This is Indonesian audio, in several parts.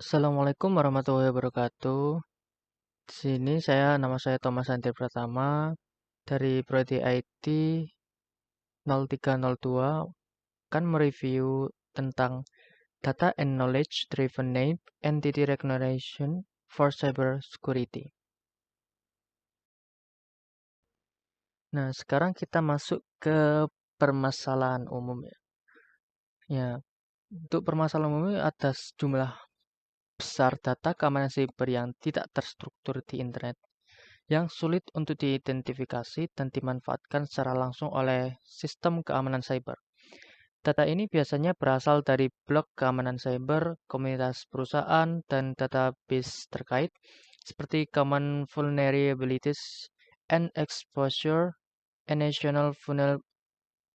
Assalamualaikum warahmatullahi wabarakatuh. Di sini nama saya Thomas Andri Pratama dari Prodi IT 0302 akan mereview tentang Data and Knowledge Driven Named Entity Recognition for Cyber Security. Nah, sekarang kita masuk ke permasalahan umum ya. Ya, untuk permasalahan umum ada sejumlah besar data keamanan siber yang tidak terstruktur di internet, yang sulit untuk diidentifikasi dan dimanfaatkan secara langsung oleh sistem keamanan cyber. Data ini biasanya berasal dari blog keamanan cyber, komunitas perusahaan, dan database terkait, seperti Common Vulnerabilities and Exposure and National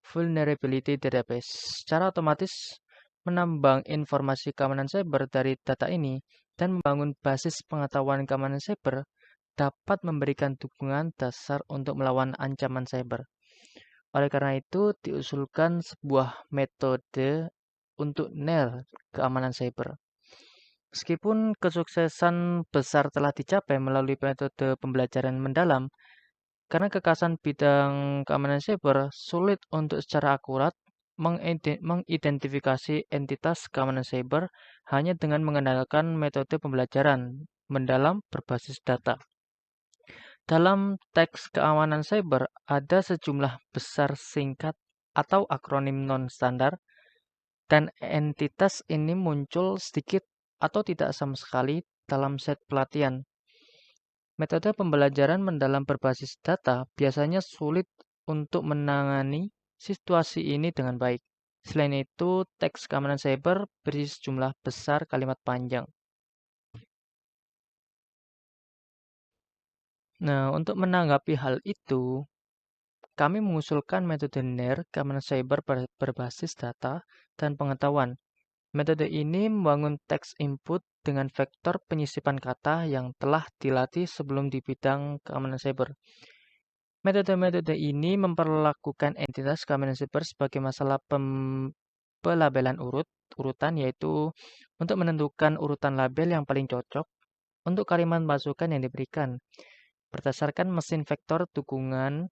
Vulnerability Database. Secara otomatis menambang informasi keamanan cyber dari data ini dan membangun basis pengetahuan keamanan cyber dapat memberikan dukungan dasar untuk melawan ancaman cyber. Oleh karena itu, diusulkan sebuah metode untuk keamanan cyber. Meskipun kesuksesan besar telah dicapai melalui metode pembelajaran mendalam, karena kekasan bidang keamanan cyber sulit untuk secara akurat mengidentifikasi entitas keamanan cyber hanya dengan mengandalkan metode pembelajaran mendalam berbasis data. Dalam teks keamanan cyber, ada sejumlah besar singkat atau akronim non-standar, dan entitas ini muncul sedikit atau tidak sama sekali dalam set pelatihan. Metode pembelajaran mendalam berbasis data biasanya sulit untuk menangani situasi ini dengan baik. Selain itu, teks keamanan cyber berisi sejumlah besar kalimat panjang. Nah, untuk menanggapi hal itu, kami mengusulkan metode NER, keamanan cyber berbasis data dan pengetahuan. Metode ini membangun teks input dengan vektor penyisipan kata yang telah dilatih sebelum di bidang keamanan cyber. Metode-metode ini memperlakukan entitas keamanan cyber sebagai masalah pelabelan urutan, yaitu untuk menentukan urutan label yang paling cocok untuk kalimat masukan yang diberikan. Berdasarkan mesin vektor dukungan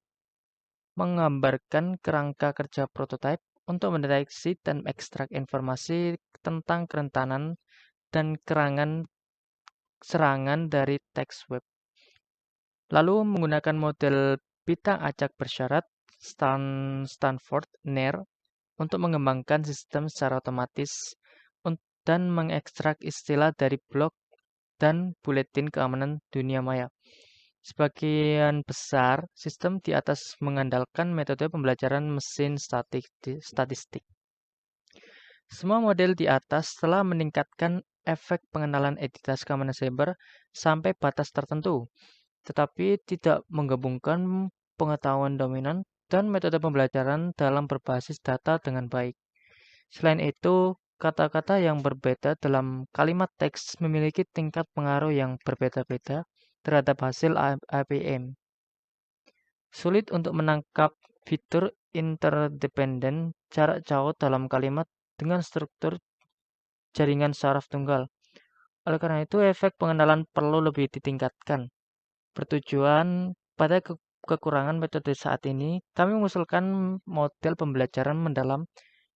menggambarkan kerangka kerja prototipe untuk mendeteksi dan ekstrak informasi tentang kerentanan dan serangan dari teks web. Lalu menggunakan model bintang acak bersyarat Stanford NER untuk mengembangkan sistem secara otomatis dan mengekstrak istilah dari blog dan buletin keamanan dunia maya. Sebagian besar sistem di atas mengandalkan metode pembelajaran mesin statistik. Semua model di atas telah meningkatkan efek pengenalan entitas keamanan cyber sampai batas tertentu, tetapi tidak menggabungkan pengetahuan dominan dan metode pembelajaran dalam berbasis data dengan baik. Selain itu, kata-kata yang berbeda dalam kalimat teks memiliki tingkat pengaruh yang berbeda-beda terhadap hasil APM. Sulit untuk menangkap fitur interdependen jarak jauh dalam kalimat dengan struktur jaringan saraf tunggal. Oleh karena itu, efek pengenalan perlu lebih ditingkatkan. Bertujuan pada kekurangan metode saat ini, kami mengusulkan model pembelajaran mendalam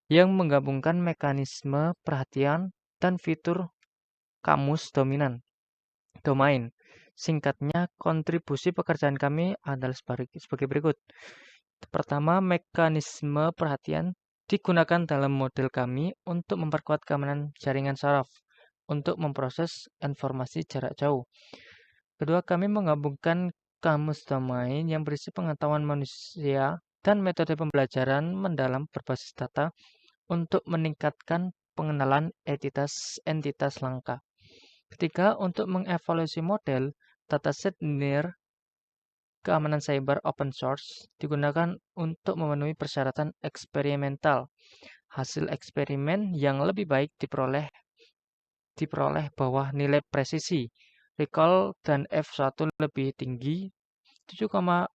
yang menggabungkan mekanisme perhatian dan fitur kamus domain. Singkatnya, kontribusi pekerjaan kami adalah sebagai berikut. Pertama, mekanisme perhatian digunakan dalam model kami untuk memperkuat keamanan jaringan saraf untuk memproses informasi jarak jauh. Kedua, kami menggabungkan kamus domain yang berisi pengetahuan manusia dan metode pembelajaran mendalam berbasis data untuk meningkatkan pengenalan entitas langka. Ketiga, untuk mengevaluasi model, dataset NIR keamanan cyber open source digunakan untuk memenuhi persyaratan eksperimental. Hasil eksperimen yang lebih baik diperoleh bawah nilai presisi, recall dan F1 lebih tinggi 7,0%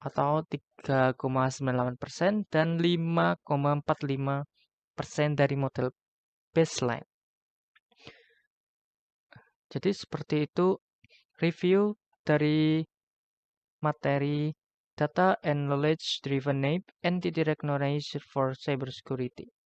atau 3,98% dan 5,45% dari model baseline. Jadi seperti itu review dari materi Data and Knowledge Driven Entity Recognition for Cybersecurity.